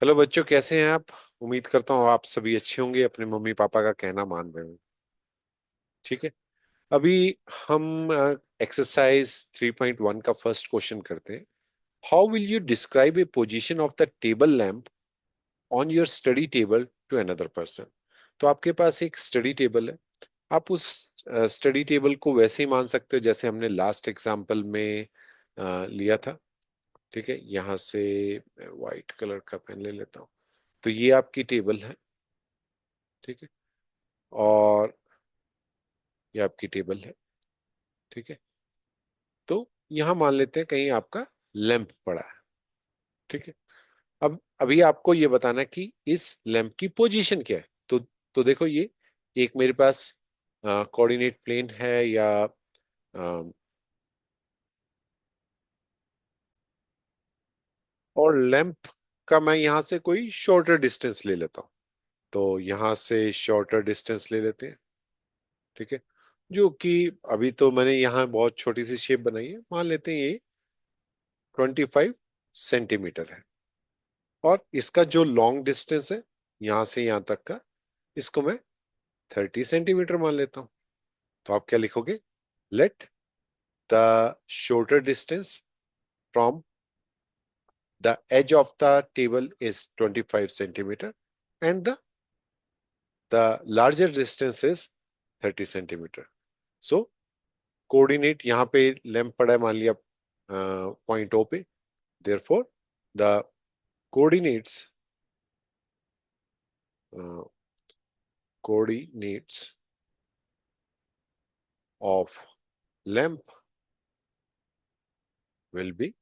Hello बच्चों, कैसे हैं आप? उम्मीद करता हूँ आप सभी अच्छे होंगे, अपने मम्मी पापा का कहना मान रहे होंगे। ठीक है। अभी हम एक्सरसाइज 3.1 का फर्स्ट क्वेश्चन करते हैं। How will you describe a position of the table lamp on your study table to another person? तो आपके पास एक स्टडी टेबल है। आप उस स्टडी टेबल को वैसे ही मान सकते हो जैसे हमने लास्ट एग्जाम्पल में लिया था। ठीक है, यहाँ से व्हाइट कलर का पेन ले लेता हूँ। तो ये आपकी टेबल है। ठीक है। और ये आपकी टेबल है। ठीक है। तो यहां मान लेते हैं कहीं आपका लैंप पड़ा है। ठीक है। अब अभी आपको ये बताना है कि इस लैंप की पोजीशन क्या है। तो देखो, ये एक मेरे पास कोऑर्डिनेट प्लेन है या अ, और लैंप का मैं यहां से कोई शॉर्टर डिस्टेंस ले लेता हूं। तो यहां से शॉर्टर डिस्टेंस ले लेते हैं। ठीक है। जो कि अभी तो मैंने यहाँ बहुत छोटी सी शेप बनाई है, मान लेते हैं ये 25 सेंटीमीटर है। और इसका जो लॉन्ग डिस्टेंस है यहां से यहां तक का, इसको मैं 30 सेंटीमीटर मान लेता हूं। तो आप क्या लिखोगे? Let the shorter distance from the edge of the table is 25 centimetre and the larger distance is 30 centimetre. So coordinate यहाँ पे लैंप पड़ा है, मान लिया पॉइंट ओ पे। Therefore the coordinates coordinates of lamp will be,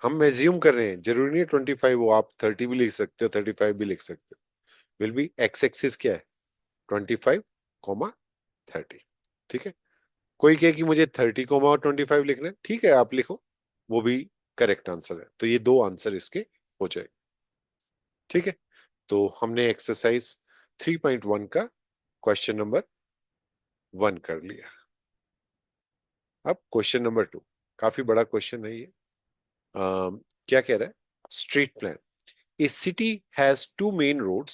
हम एज्यूम कर रहे हैं, जरूरी नहीं 25 हो, आप 30 भी लिख सकते हो, 35 भी लिख सकते हो। विल बी एक्स एक्सिस क्या है? 25, 30। ठीक है। कोई कहे कि मुझे 30, 25 लिखना है, ठीक है आप लिखो, वो भी करेक्ट आंसर है। तो ये दो आंसर इसके हो जाए। ठीक है। तो हमने एक्सरसाइज 3.1 का क्वेश्चन नंबर 1 कर लिया। अब क्वेश्चन नंबर 2, काफी बड़ा क्वेश्चन है ये। क्या कह रहा है? Street plan. A city has two main roads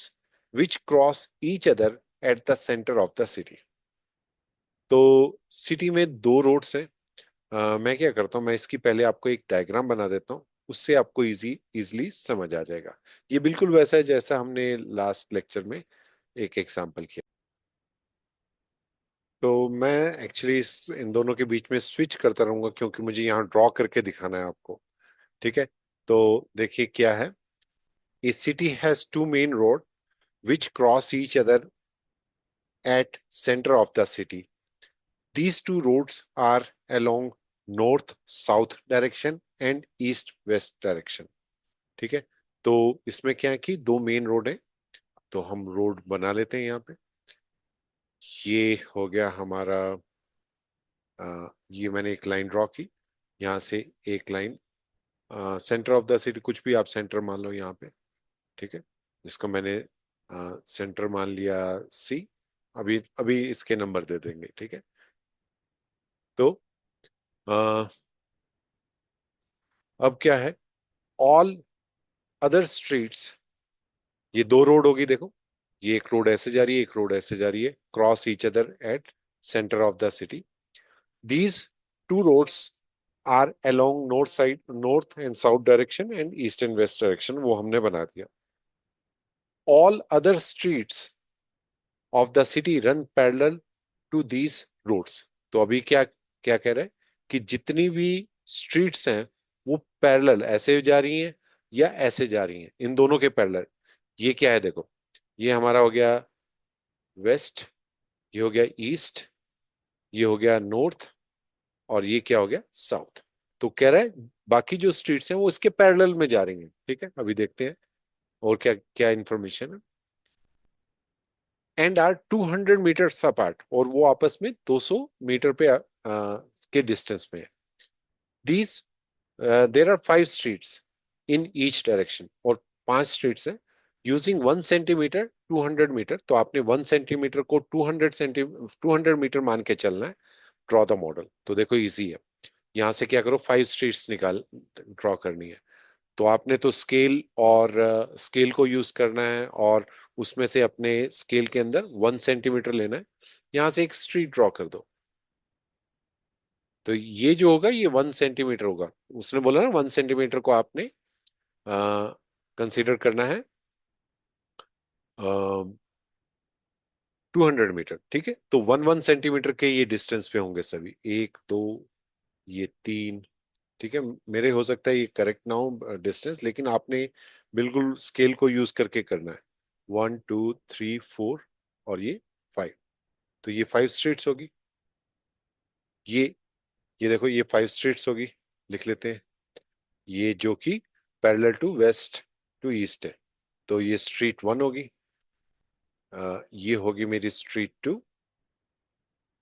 which cross each other at the center of the city. तो सिटी में दो रोड्स हैं। मैं क्या करता हूँ, मैं इसकी पहले आपको एक डायग्राम बना देता हूँ, उससे आपको इजीली समझ आ जाएगा। ये बिल्कुल वैसा है जैसा हमने लास्ट लेक्चर में एक एग्जांपल किया। तो मैं एक्चुअली इन दोनों के बीच में स्विच करता रहूंगा क्योंकि मुझे यहाँ ड्रॉ करके दिखाना है आपको। ठीक है। तो देखिए क्या है। A city has two main road which cross each other at center of the city. These two roads are along north south direction and east west direction. ठीक है। तो इसमें क्या है कि दो मेन रोड है। तो हम रोड बना लेते हैं यहाँ पे। ये हो गया हमारा, ये मैंने एक लाइन ड्रॉ की। यहाँ से एक line centre of the city, कुछ भी आप सेंटर मान लो यहाँ पे। ठीक है। इसको मैंने सेंटर मान लिया सी। अभी अभी इसके नंबर दे देंगे। ठीक है। तो अ, अब क्या है? ऑल अदर स्ट्रीट्स, ये दो रोड होगी देखो। ये एक रोड ऐसे जा रही है, एक रोड ऐसे जा रही है, cross each other at centre of the city. These two roads are along north side, north and south direction and east and west direction, वो हमने बना दिया। All other streets of the city run parallel to these roads. तो अभी क्या क्या कह रहे हैं कि जितनी भी स्ट्रीट्स हैं वो पैरेलल ऐसे जा रही हैं या ऐसे जा रही हैं, इन दोनों के पैरेलल। ये क्या है देखो, ये हमारा हो गया वेस्ट, ये हो गया ईस्ट, ये हो गया नॉर्थ, और ये क्या हो गया? साउथ। तो कह रहा है बाकी जो स्ट्रीट्स हैं वो इसके पैरेलल में जा रही हैं। ठीक है, अभी देखते हैं और क्या क्या इंफॉर्मेशन है। एंड आर 200 मीटर अपार्ट, और वो आपस में 200 मीटर पे के डिस्टेंस में है। These there are 5 streets in each direction, और 5 स्ट्रीट्स हैं। यूजिंग 1 सेंटीमीटर 200 मीटर, तो आपने 1 सेंटीमीटर को 200 मीटर मान के चलना है। Draw the model. तो देखो इजी है। यहां से क्या करो, 5 स्ट्रीट्स निकाल ड्रॉ करनी है। तो आपने तो स्केल और स्केल को यूज करना है, और उसमें से अपने स्केल के अंदर 1 सेंटीमीटर लेना है, यहां से एक स्ट्रीट ड्रॉ कर दो। तो ये जो होगा ये 1 सेंटीमीटर होगा। उसने बोला ना 1 सेंटीमीटर को आपने कंसीडर करना है 200 मीटर। ठीक है, तो 1 1 सेंटीमीटर के ये डिस्टेंस पे होंगे सभी, 1 2, ये 3। ठीक है, मेरे हो सकता है ये करेक्ट ना हो डिस्टेंस, लेकिन आपने बिल्कुल स्केल को यूज करके करना है। 1 2 3 4 और ये 5। तो ये 5 स्ट्रीट्स होगी। ये ये देखो ये 5 स्ट्रीट्स होगी, लिख लेते हैं। ये जो कि parallel to west to east है, तो ये स्ट्रीट 1 होगी। ये होगी मेरी स्ट्रीट 2।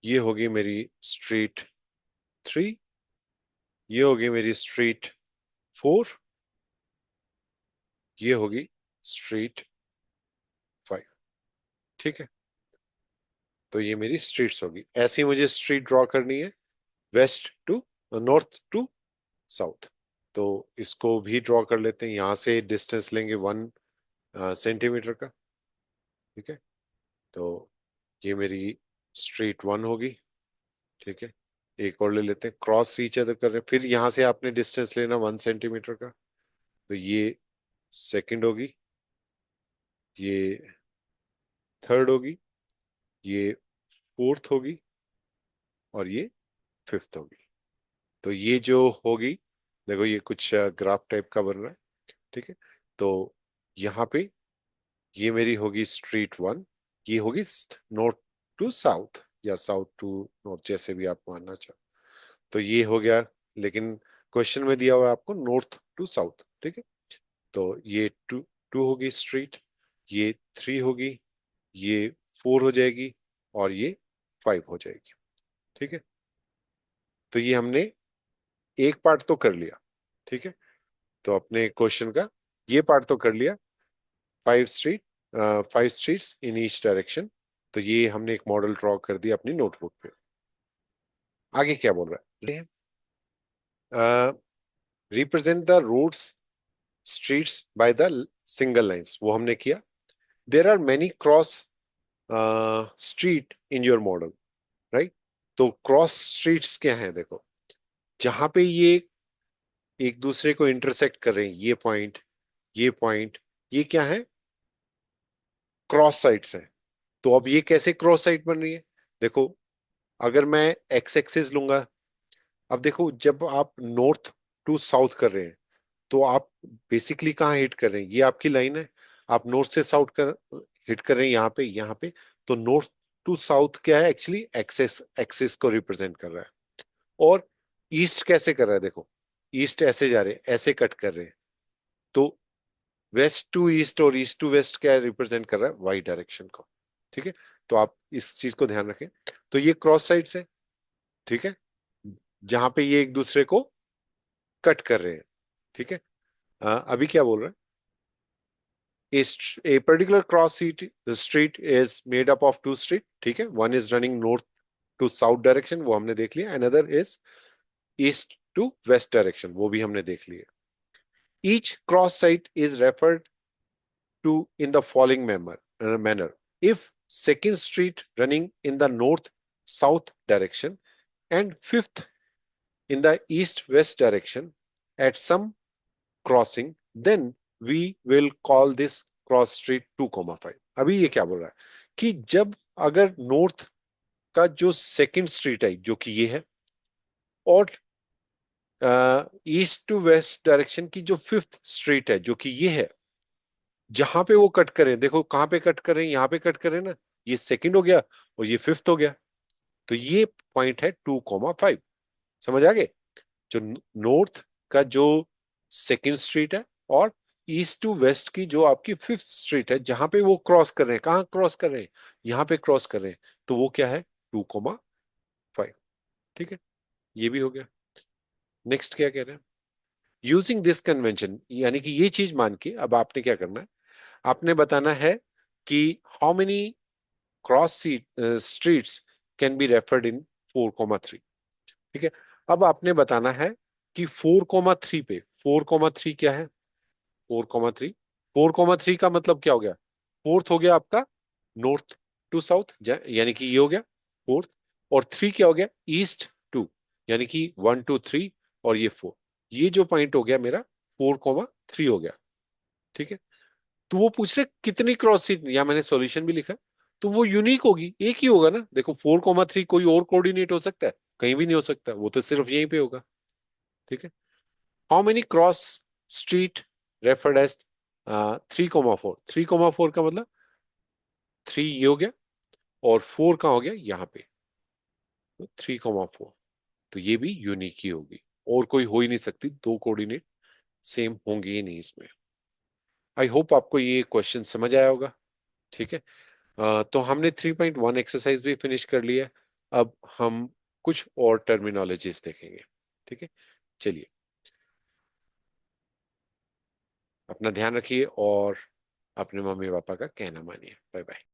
ये होगी मेरी स्ट्रीट 3। ये होगी मेरी स्ट्रीट 4। ये होगी स्ट्रीट 5। ठीक है, तो ये मेरी स्ट्रीट्स होगी। ऐसी मुझे स्ट्रीट ड्रॉ करनी है, west to north to south. तो इसको भी ड्रॉ कर लेते हैं, यहां से डिस्टेंस लेंगे 1 सेंटीमीटर का। ठीक है, तो ये मेरी स्ट्रीट 1 होगी। ठीक है, एक और ले लेते हैं, क्रॉस ईच अदर कर रहे हैं, फिर यहां से आपने डिस्टेंस लेना 1 सेंटीमीटर का। तो ये सेकंड होगी, ये थर्ड होगी, ये फोर्थ होगी, और ये फिफ्थ होगी। तो ये जो होगी, देखो ये कुछ ग्राफ टाइप का बन रहा है। ठीक है, तो यहाँ पे ये मेरी होगी स्ट्रीट 1। ये होगी नॉर्थ टू साउथ या साउथ टू नॉर्थ, जैसे भी आप मानना चाहो। तो ये हो गया, लेकिन क्वेश्चन में दिया हुआ है आपको नॉर्थ टू साउथ। ठीक है, तो ये टू टू होगी स्ट्रीट, ये 3 होगी, ये 4 हो जाएगी, और ये 5 हो जाएगी। ठीक है, तो ये हमने एक पार्ट तो कर लिया। ठीक है, तो अपने क्वेश्चन का ये पार्ट तो कर लिया, 5 street 5 streets in each direction. तो ये हमने एक मॉडल ड्रॉ कर दिया अपनी नोटबुक पे। आगे क्या बोल रहा है, represent the roads streets by the single lines, वो हमने किया। There are many cross street in your model, right. तो क्रॉस स्ट्रीट्स क्या है, देखो जहां पे ये एक दूसरे को इंटरसेक्ट कर रहे हैं, ये पॉइंट, ये पॉइंट, ये क्या है, क्रॉस साइड्स हैं। तो अब ये कैसे क्रॉस साइड बन रही है, देखो अगर मैं एक्स एक्सिस लूंगा, अब देखो जब आप नॉर्थ टू साउथ कर रहे हैं, तो आप बेसिकली कहाँ हिट कर रहे हैं, ये आपकी लाइन है। आप नॉर्थ से साउथ कर हिट कर रहे हैं यहाँ पे, यहाँ पे। तो नॉर्थ टू साउथ क्या है, एक्चुअली एक्सेस एक्सिस को रिप्रेजेंट कर रहा है। और ईस्ट कैसे कर रहा है, देखो ईस्ट ऐसे जा रहे हैं, ऐसे कट कर रहे हैं। तो वेस्ट टू ईस्ट और ईस्ट टू वेस्ट क्या रिप्रेजेंट कर रहा है, वाई डायरेक्शन को। ठीक है, तो आप इस चीज को ध्यान रखें। तो ये क्रॉस साइड्स है। ठीक है, जहां पे ये एक दूसरे को कट कर रहे हैं। ठीक है, अभी क्या बोल रहे हैं, a particular cross street is made up of 2 street। ठीक है, one is running north to south direction, वो हमने देख लिया। another is east to west direction, वो भी हमने देख लिया। each cross site is referred to in the following manner. If second street running in the north south direction and fifth in the east west direction at some crossing, then we will call this cross street 2,5। अभी ये क्या बोल रहा है कि जब अगर north का जो सेकंड स्ट्रीट है जो कि ये है, और ईस्ट टू वेस्ट डायरेक्शन की जो फिफ्थ स्ट्रीट है जो कि ये है, जहां पे वो कट करें, देखो कहां पे कट करें, यहाँ पे कट करें ना, ये सेकंड हो गया और ये फिफ्थ हो गया। तो ये पॉइंट है 2,5। समझ आ गए, जो नॉर्थ का जो सेकंड स्ट्रीट है, और ईस्ट टू वेस्ट की जो आपकी फिफ्थ स्ट्रीट है, जहां पे वो क्रॉस कर रहे हैं, कहाँ क्रॉस कर रहे हैं, यहाँ पे क्रॉस कर रहे हैं। तो वो क्या है, 2,5। ठीक है, ये भी हो गया। नेक्स्ट क्या कह रहे हैं, यूजिंग दिस कन्वेंशन, यानी कि ये चीज मान के अब आपने क्या करना है, आपने बताना है कि how many cross streets can be referred in 4,3। ठीक है, अब आपने बताना है कि 4,3 पे, 4,3 क्या है, 4,3। 4,3 का मतलब क्या हो गया? फोर्थ हो गया आपका नॉर्थ टू साउथ, यानी कि ये हो गया फोर्थ। और 3 क्या हो गया? ईस्ट टू, यानी कि 1 2 3, और ये 4। ये जो पॉइंट हो गया मेरा 4,3 हो गया। ठीक है। तो वो पूछ रहे कितनी क्रॉस सीट, या मैंने सॉल्यूशन भी लिखा, तो वो यूनिक होगी, एक ही होगा ना। देखो 4,3 कोई और कोऑर्डिनेट हो सकता है? कहीं भी नहीं हो सकता, वो तो सिर्फ यहीं पे होगा। ठीक है। How many cross street referred as 3,4? 3,4 का मतलब 3 ये हो गया, और 4 का हो गया यहाँ पे, तो 3,4। तो ये भी यूनिक ही होगी, और कोई हो ही नहीं सकती, दो कोऑर्डिनेट सेम होंगे ही नहीं इसमें। आई होप आपको ये क्वेश्चन समझ आया होगा। ठीक है। तो हमने 3.1 एक्सरसाइज भी फिनिश कर लिया है। अब हम कुछ और टर्मिनोलॉजीज देखेंगे। ठीक है। चलिए, अपना ध्यान रखिए और अपने मम्मी पापा का कहना मानिए। Bye bye.